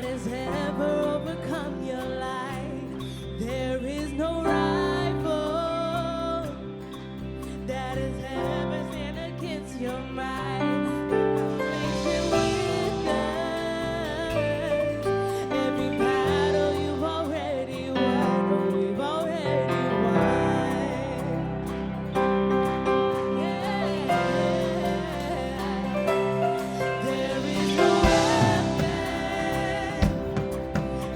has ever overcome your life. There is no rival that has ever stand against your mind. Every battle you've already won, oh, we've already won. Yeah. There is no weapon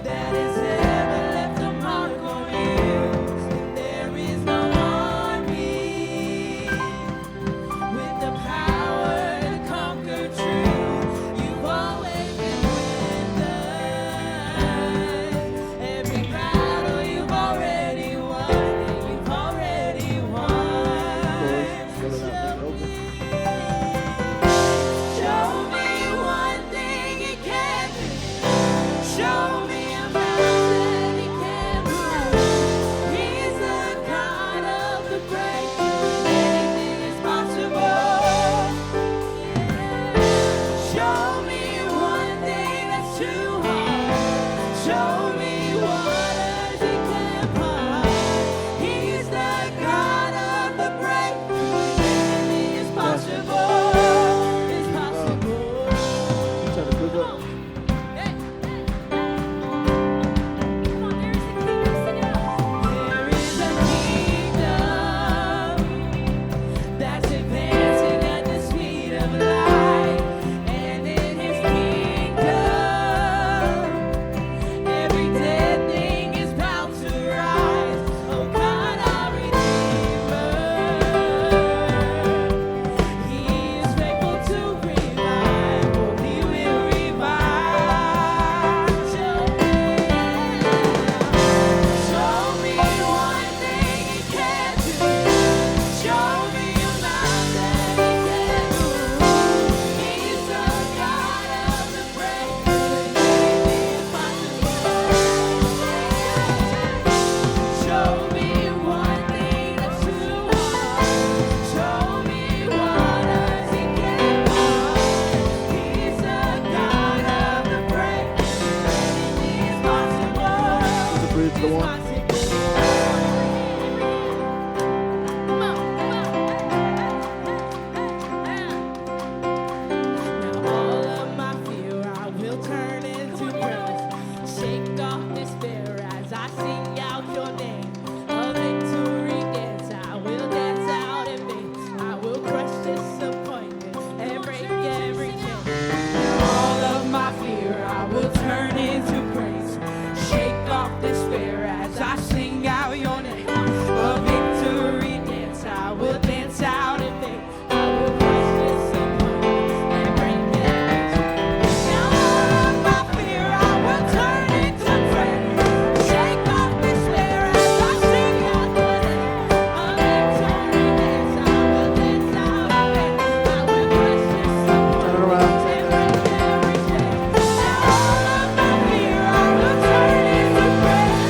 that has ever left a mark on you. There is no army with the power to conquer truth. You've always been with us. Every battle you've already won, and you've already won. Show me one thing he can't do. Show me a mountain he can't move. He's the God of the breakthrough. Anything is possible. Show me one thing that's too hard. Show me waters he can't part. He's the God of the breakthrough. Anything is possible. It's possible. Trying to click up. Hey, hey. Come on, there's the kingdom. Sing it out. There is a kingdom that's advancing at the speed of light, and in his kingdom, every dead thing is bound to rise. Oh God, our Redeemer, he is faithful to revive. Oh, he will revive. Show me one thing he can't do. Show me a mountain he can't move. He's the God of the breakthrough. Anything is possible. Show me one thing that's too hard. Show me waters he can't part. He's the God of the breakthrough. Anything is possible. The bridge, the one. Now all of my fear I will turn into praise. Shake off despair as I sing out your name. A victory dance, I will dance out in faith. I will crush disappointment and break every chain. All of my fear I will turn into praise. Shake off despair as I sing out your name. A victory dance, I will dance out in faith. I will crush disappointment and break every chain. Now all of my fear I will turn into praise. Shake off despair as I sing out your name. A victory dance, I will dance out in faith. I will crush disappointment Turn around. and break every chain. Now all of my fear I will turn into praise.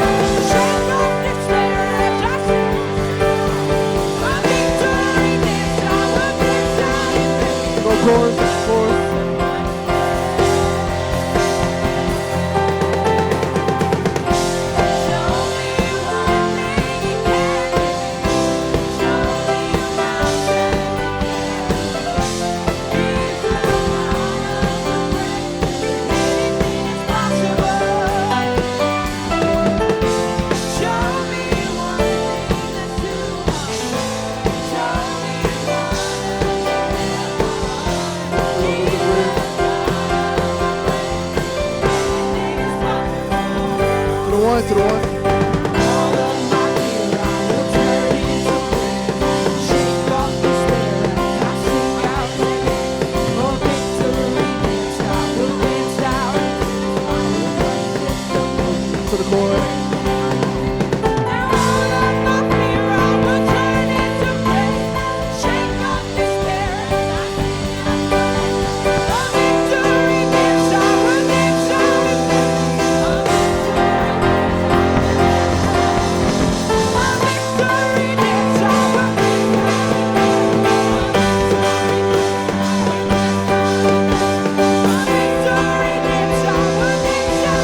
Shake off despair as I sing. A victory dance, I will dance out in faith. Go chorus, chorus. Show me one thing he can't do. Show me a mountain he can't move. He's the God of the breakthrough. Anything is possible. Show me one thing that's too hard. Show me waters he can't part. He's the God of the breakthrough. Anything is possible. To the one, to the one. All of my fear I will turn into praise. Shake off despair as I sing out your name. A victory dance, I will dance out in faith. I will crush disappointment. To the chorus. Now all of my fear I will turn into praise. Shake off despair as I sing out your name. A victory dance, I will dance out in faith. A victory dance, I will dance out in faith. A victory dance, I will dance out in faith.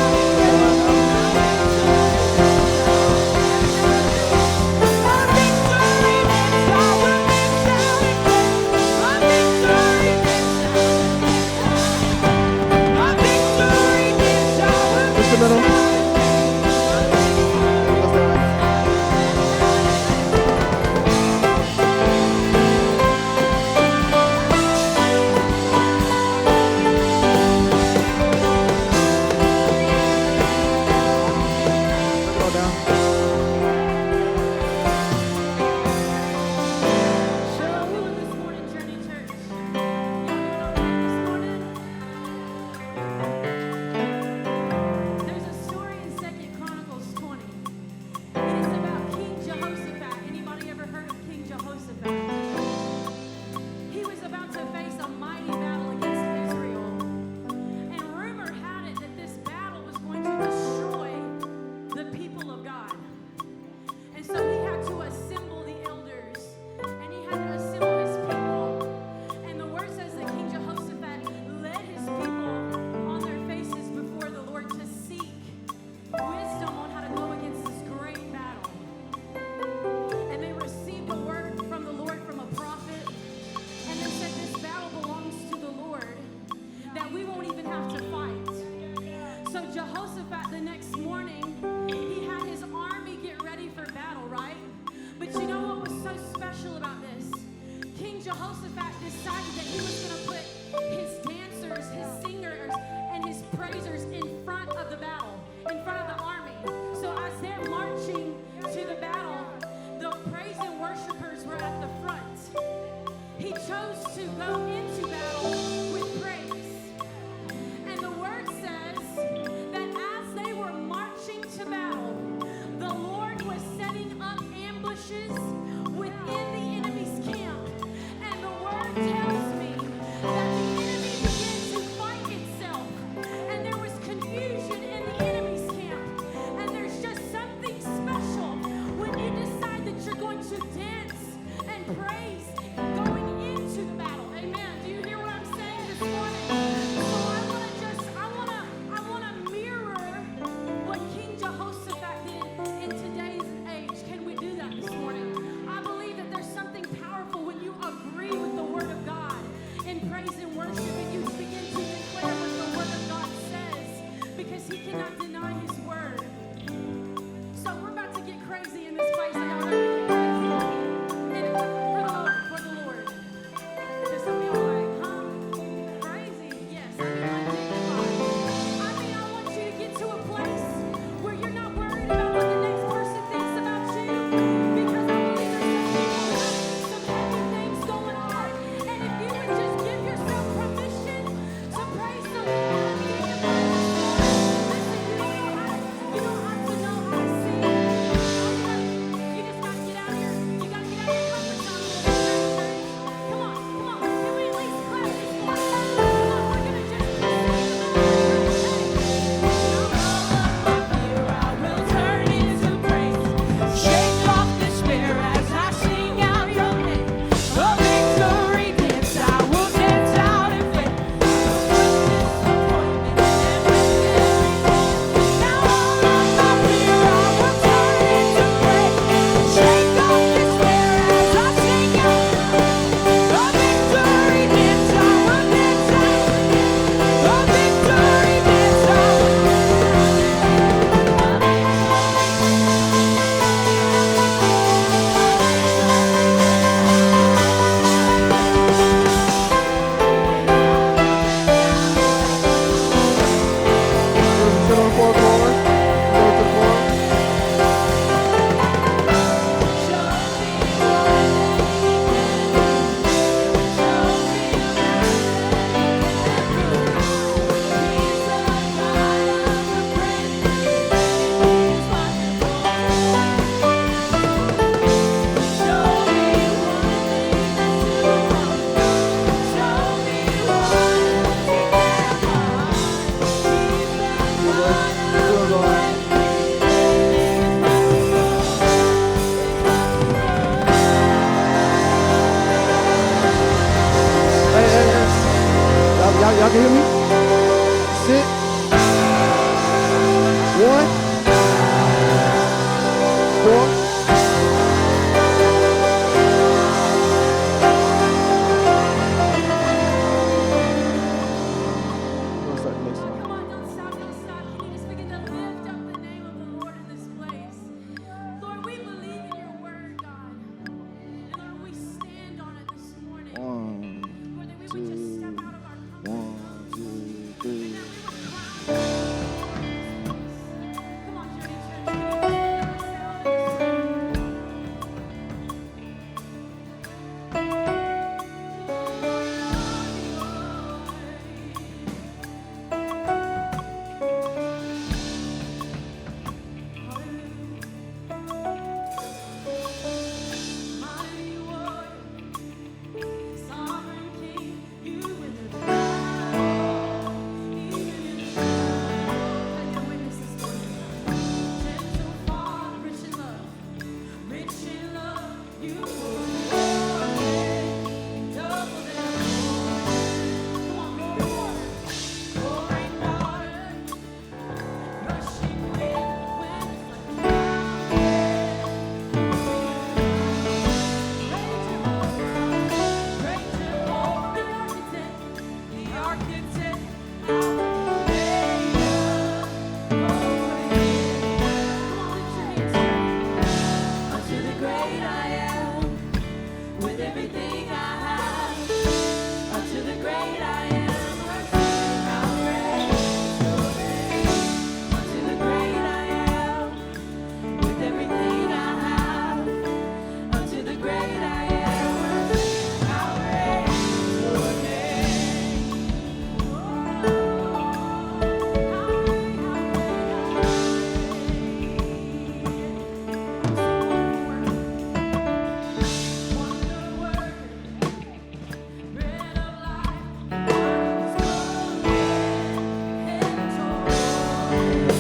instrumental. Let's do it. Go down. How you doing this morning, Journey Church? Y'all doing okay this morning? There's a story in 2 Chronicles 20. It is about King Jehoshaphat. Anybody ever heard of King Jehoshaphat? He was about to face a mighty battle against Israel. And rumor had it that this battle was going to destroy the people of God. And so he had to assemble the elders, and he had to assemble his people. And the word says that King Jehoshaphat led his people on their faces before the Lord to seek wisdom on how to go against this great battle. And they received a word from the Lord from a prophet, and they said, this battle belongs to the Lord, that we won't even have to fight. So Jehoshaphat, the next morning, he had his army get ready for battle, right? But you know what was so special about this? King Jehoshaphat decided that he was going to put his dancers, his singers, and his praisers in front of the battle, in front of the army. So as they're marching to the battle, the praise and worshipers were at the front. He chose to go into battle with praise. And the word says that as they were marching to battle, the Lord was setting up ambushes within the enemy's camp. And the word tells me that the enemy began to fight itself. And there was confusion in the enemy's camp. And there's just something special when you decide that you're going to dance and praise going into the battle. Amen. Do you hear what I'm saying this morning? So I want to mirror what King Jehoshaphat did in today's age. Can we do that this morning? I believe that there's something powerful when you agree with the word of God in praise and worship, and you begin to declare what the word of God says, because he cannot deny his word. So we're about to get crazy in this place. Are y'all ready to get crazy? And for the Lord. Just some of y'all like, huh? Crazy? Yes. I mean, undignified. I mean, I want you to get to a place where you're not worried about what the next person thinks about you, because I believe there's some heavy things going on. And if you would just give yourself permission to praise the Lord, undignified this morning. Listen, you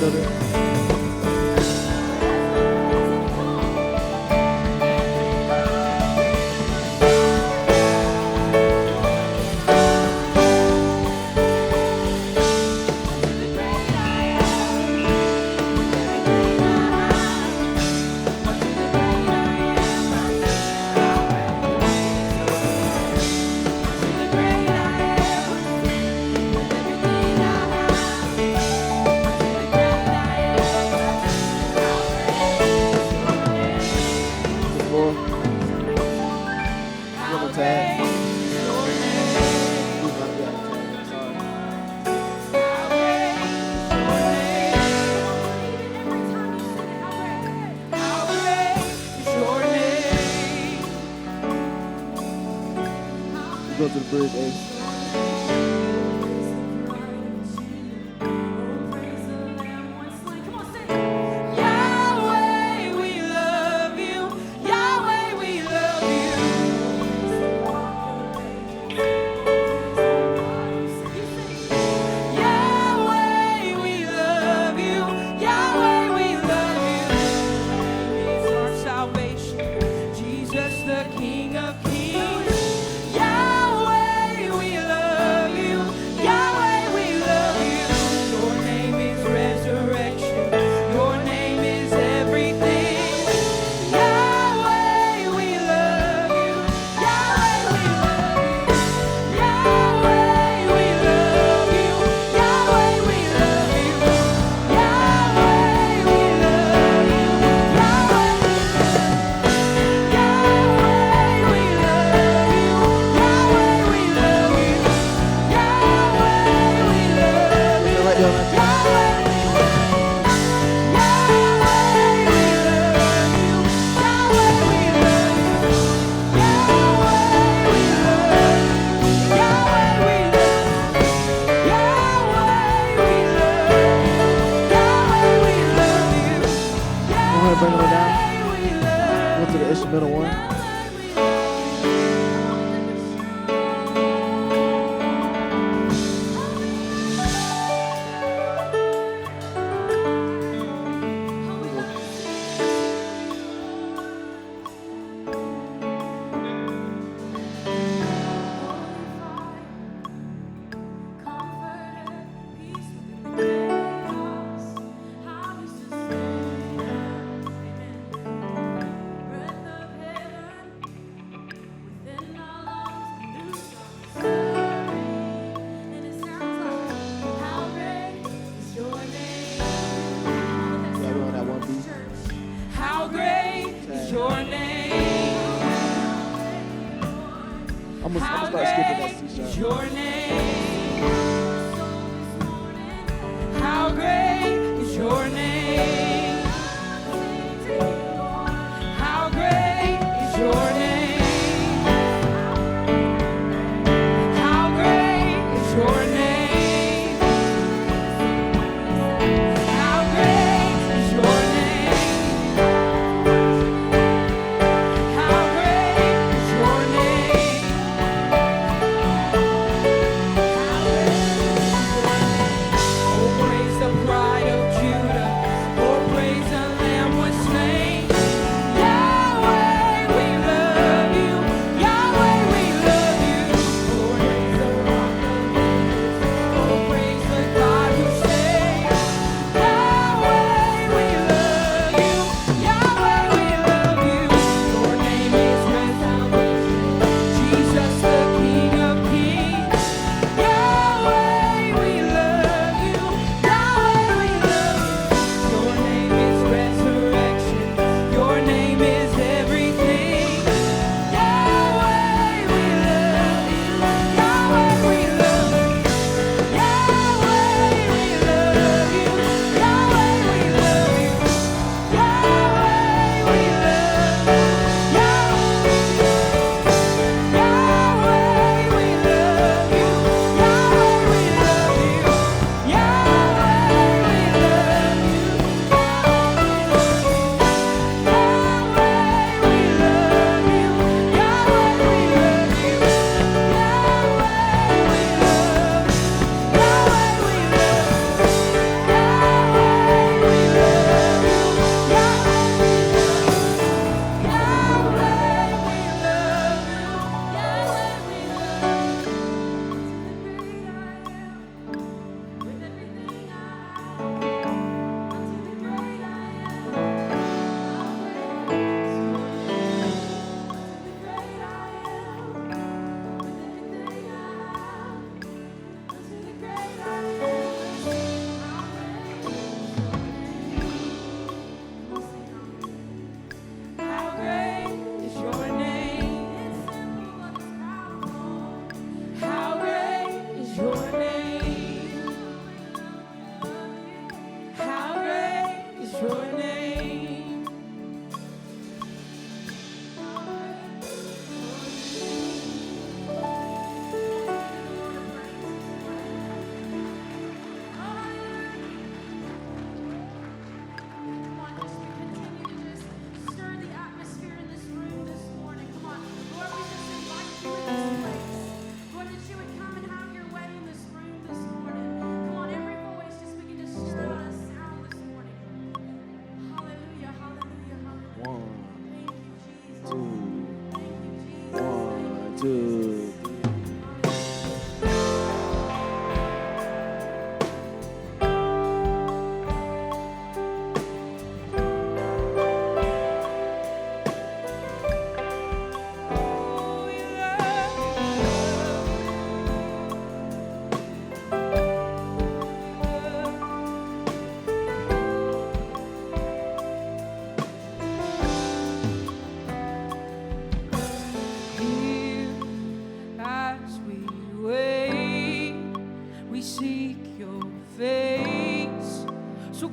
know that. Go to the bridge, Ace. Bring it down. Go to the instrumental one. I'm gonna start skipping that C-sharp. Your name. How great is your name? How great is your name? How great is your name? How great is your name? How great is your name? Oh, praise the price.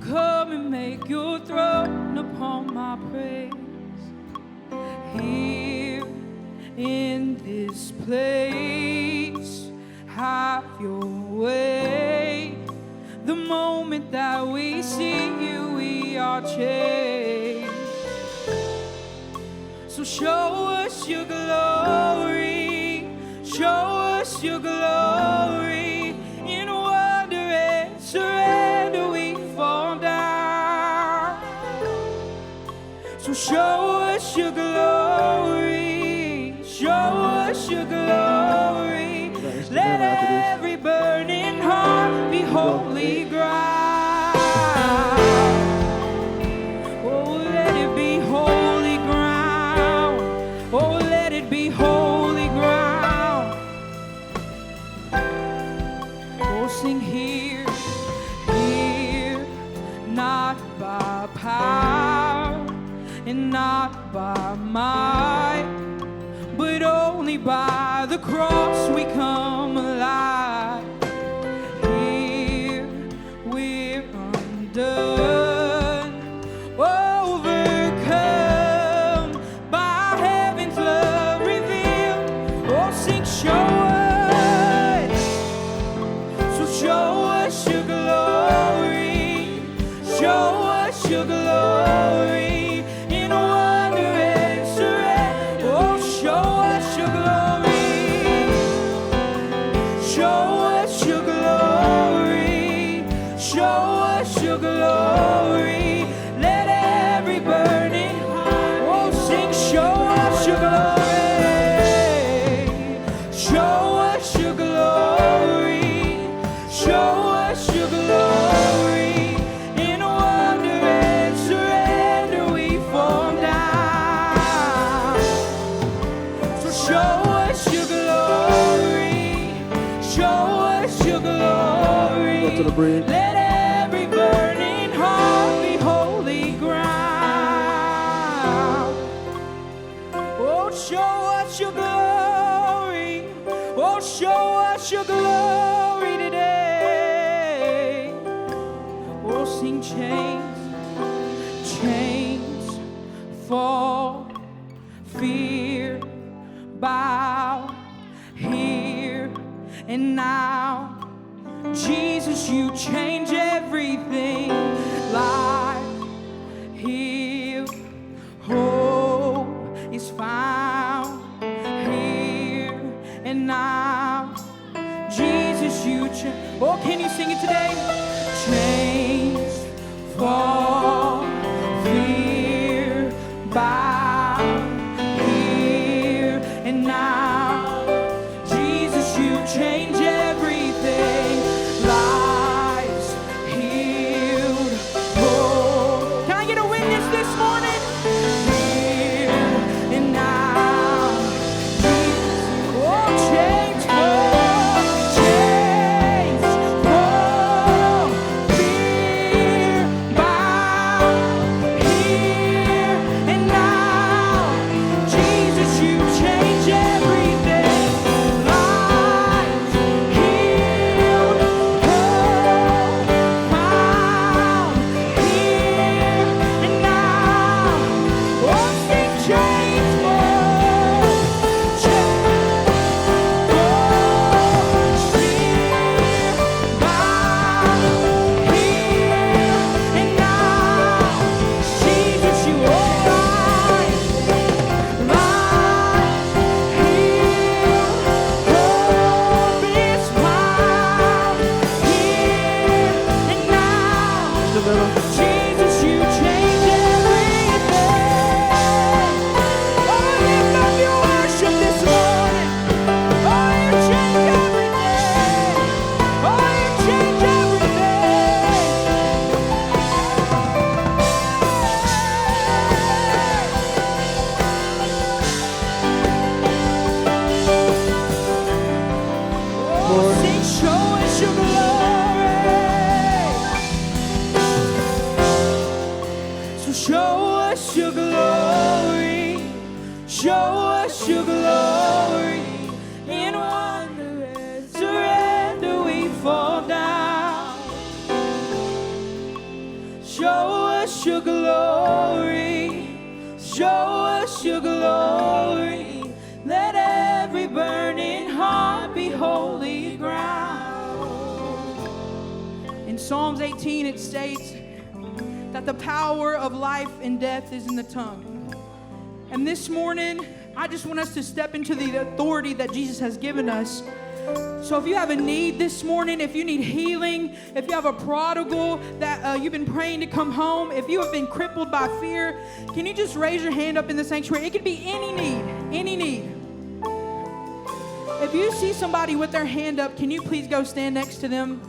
Come and make your throne upon my praise. Here in this place, have your way. The moment that we see you, we are changed. So show us your glory, show us your glory. In wonder and surrender we fall down. So show us your glory, show us your glory. Let every burning heart be holy ground. Oh, let it be holy ground. Oh, let it be holy ground. Oh, sing here, here, not by power and not by might, but only by the cross we come alive. Here we're undone, overcome by heaven's love revealed. Oh, sing, show us, so show us your glory, show us your glory. In wonder and surrender, oh, show us your glory, show us your glory, show us your glory. Let every burning heart, oh, sing, show us your glory, show us your glory, show us your glory. In wonder and surrender we fall down. So show us your glory, show us your glory. Go to the bridge. Let every burning heart be holy ground. Oh, show us your glory, oh, show us your glory today. Oh, sing, chains, chains fall, fear bow here and now. Jesus, you change everything. Life, heal, hope is found here and now. Jesus, you change. Oh, can you sing it today? Chains fall, fear bow here and now. Jesus, you change everything. Lives healed. Oh, can I get a witness this morning? Here and now. Jesus, oh, chains fall, chains fall, fear bow here and now. Jesus, you change everything. Lives healed, hope found here and now. Oh, sing, chains fall, chains fall, fear bow here and now. Jesus, you arise. Life healed, hope is found here and now. Jesus, you change everything. Oh, lift up your worship this morning. Oh, you change everything. Oh, you change everything. Oh, sing, show us your glory. So show us your glory, show us your glory. In wonder and surrender we fall down. Show us your glory. Show us your glory. Let every burning heart be holy ground. In Psalms 18 it states that the power of life and death is in the tongue. And this morning, I just want us to step into the authority that Jesus has given us. So if you have a need this morning, if you need healing, if you have a prodigal that you've been praying to come home, if you have been crippled by fear, can you just raise your hand up in the sanctuary? It could be any need, any need. If you see somebody with their hand up, can you please go stand next to them?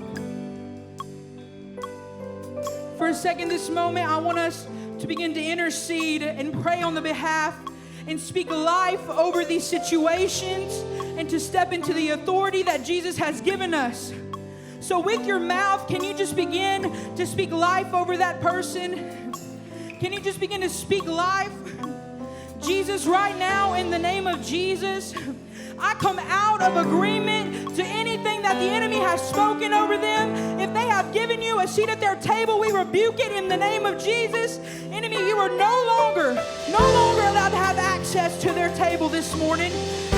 For a second, this moment, I want us to begin to intercede and pray on the behalf and speak life over these situations and to step into the authority that Jesus has given us. So with your mouth, can you just begin to speak life over that person? Can you just begin to speak life? Jesus, right now, in the name of Jesus, I come out of agreement to anything that the enemy has spoken over them. If they have given you a seat at their table, we rebuke it in the name of Jesus. Enemy, you are no longer allowed to have access to their table this morning.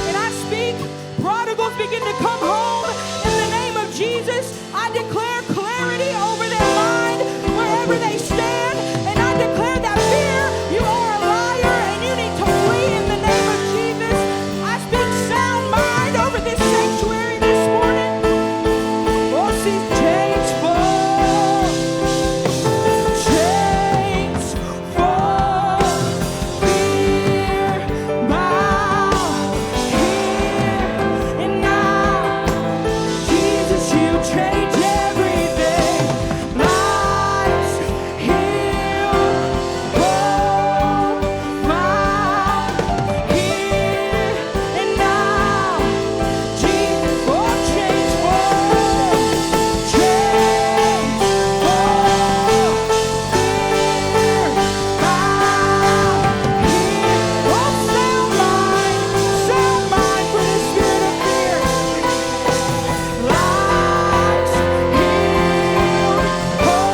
And I speak, prodigals begin to come home in the name of Jesus. I declare clarity over their mind wherever they stand. And I declare that fear, you are a liar and you need to flee in the name of Jesus. I speak sound mind over this sanctuary this morning. Oh, see chains fall. Chains fall. Fear bow here and now. Jesus, you change everything. Lives healed, hope found here and now. Jesus, oh, chains fall, chains fall, fear bow here. Oh, sound mind for the spirit of fear. Lives healed, hope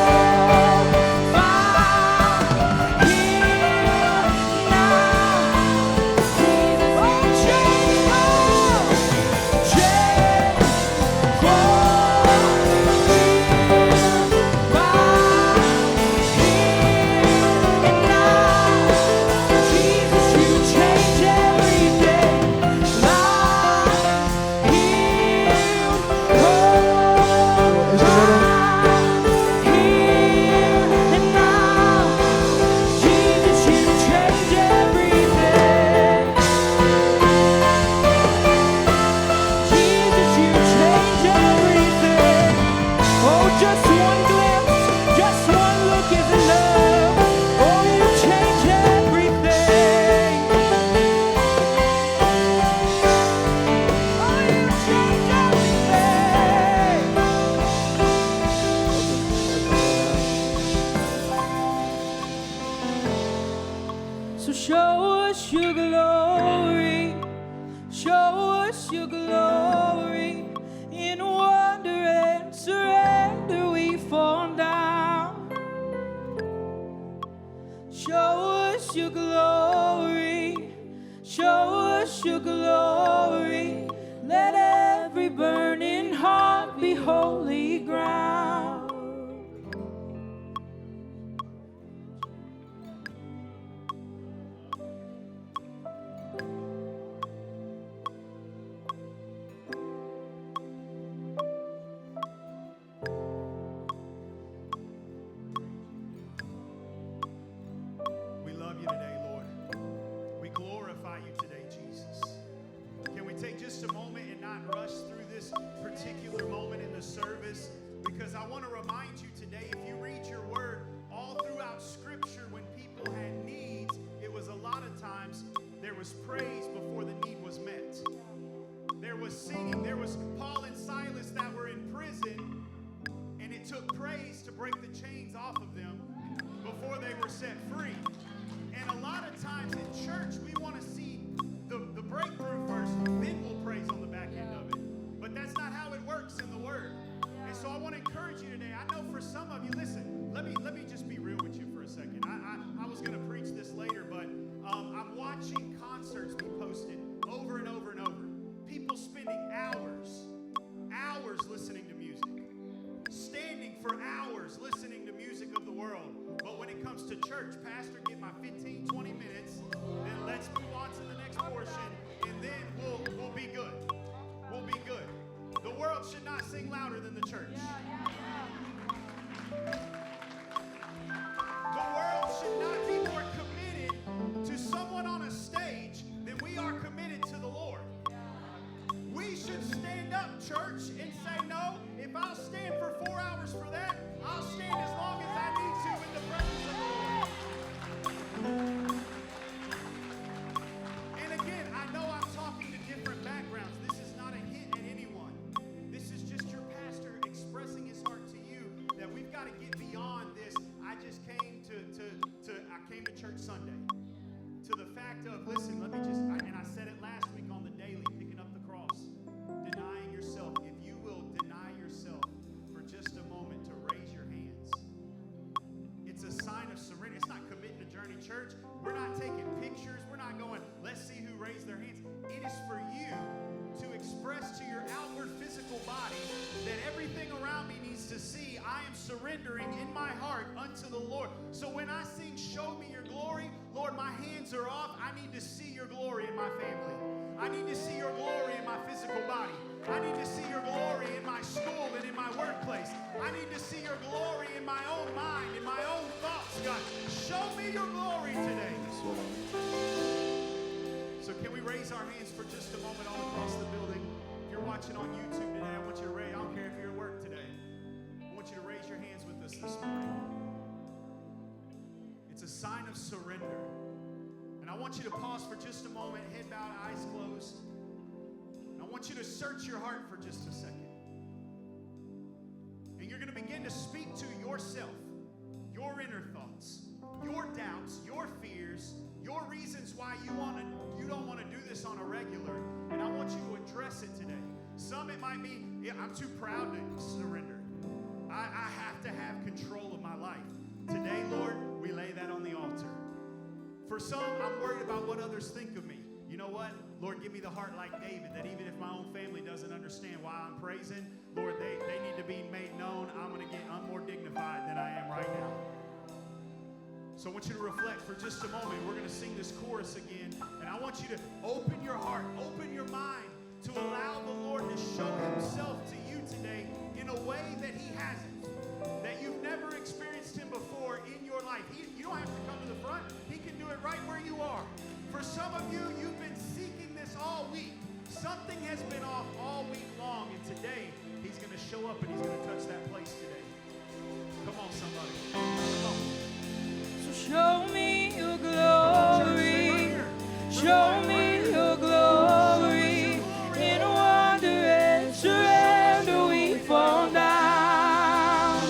found here now. Oh, chains fall, chains fall, fear bow here and now. Jesus, you change everything. Lives healed, hope found here and now. Jesus, you change everything. Jesus, you change everything. Oh, just one glimpse, just one look is enough. Oh, you change everything. Oh, you change everything. So show us your glory. Show us your glory. In wonder and surrender we fall down. Show us your glory. Show us your glory. Let every burning heart be holy ground. We love you today, Lord. We glorify you today, Jesus. Can we take just a moment and not rush through this particular moment in the service? Because I want to remind you today, if you read your word all throughout Scripture, when people had needs, it was a lot of times there was praise before the need was met. There was singing. There was Paul and Silas that were in prison, and it took praise to break the chains off of them before they were set free. And a lot of times in church, we want to see the breakthrough first, then we'll praise on the back end of it. But that's not how it works in the Word. And so I want to encourage you today. I know for some of you, listen, let me just be real. was going to preach this later, but I'm watching concerts be posted over and over and over. People spending hours listening to music. Standing for hours listening to music of the world. But when it comes to church, Pastor, get my 15, 20 minutes, then let's move on to the next portion, and then we'll be good. We'll be good. The world should not sing louder than the church. The world should not be more committed to someone on a stage than we are committed to the Lord. We should stand up, church, and say, no, if I'll stand for 4 hours for that, I'll stand as long as I need to in the presence of the Lord. And again, I know I'm talking to different backgrounds. This is not a hit at anyone. This is just your pastor expressing his heart to you that we've got to get beyond this. I just came I came to church Sunday. To the fact of, listen, let me just, and I said it last week on the daily, picking up the cross, denying yourself. If you will deny yourself for just a moment to raise your hands, it's a sign of surrender. It's not committing to Journey Church. We're not taking pictures. We're not going, let's see who raised their hands. It is for you to express to your outward physical body that everything around me needs to see I am surrendering in my heart unto the Lord. So when I sing, show me your glory, Lord, my hands are off. I need to see your glory in my family. I need to see your glory in my physical body. I need to see your glory in my school and in my workplace. I need to see your glory in my own mind, in my own thoughts, God. Show me your glory today. So can we raise our hands for just a moment all across the building? If you're watching on YouTube today, I want you to raise. I don't care if you're at work today. I want you to raise your hands with us this morning. It's a sign of surrender. And I want you to pause for just a moment, head bowed, eyes closed. And I want you to search your heart for just a second. And you're going to begin to speak to yourself, your inner thoughts, your doubts, your fears, your reasons why you don't want to do this on a regular. And I want you to address it today. Some it might be, I'm too proud to surrender. I have to have control of my life. Today, Lord, we lay that on the altar. For some, I'm worried about what others think of me. You know what? Lord, give me the heart like David, that even if my own family doesn't understand why I'm praising, Lord, they need to be made known. I'm more dignified than I am right now. So I want you to reflect for just a moment. We're going to sing this chorus again. And I want you to open your heart, open your mind to allow the Lord to show himself to you today in a way that he hasn't, that you've never experienced him before in your life. You don't have to come to the front. He can do it right where you are. For some of you, you've been seeking this all week. Something has been off all week long, and today he's going to show up and he's going to touch that place today. Come on, somebody. Come on. So show me your glory. Show me your glory. In wonder and surrender we fall down.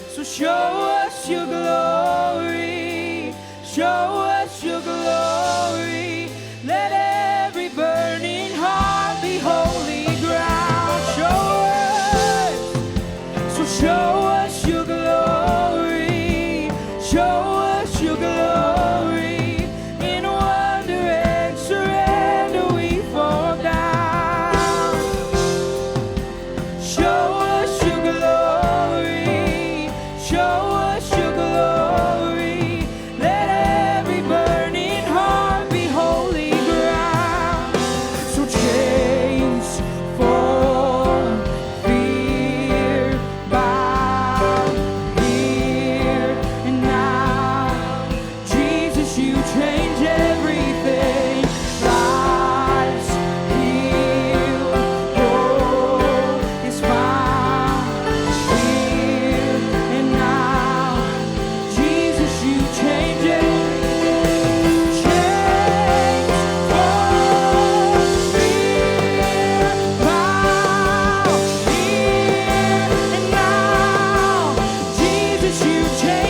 So show us your glory. Show us your glory. Let every burning heart be holy ground. Show us. So show us your glory. Show us your glory. In wonder and surrender we fall down. Show us your glory. Show us your glory. Let every burning heart be holy ground. So chains fall, fear bow here and now. Jesus, you change everything. Lives healed, hope is found here and now. Jesus, you change everything. Chains fall, fear bow here and now. Jesus, you change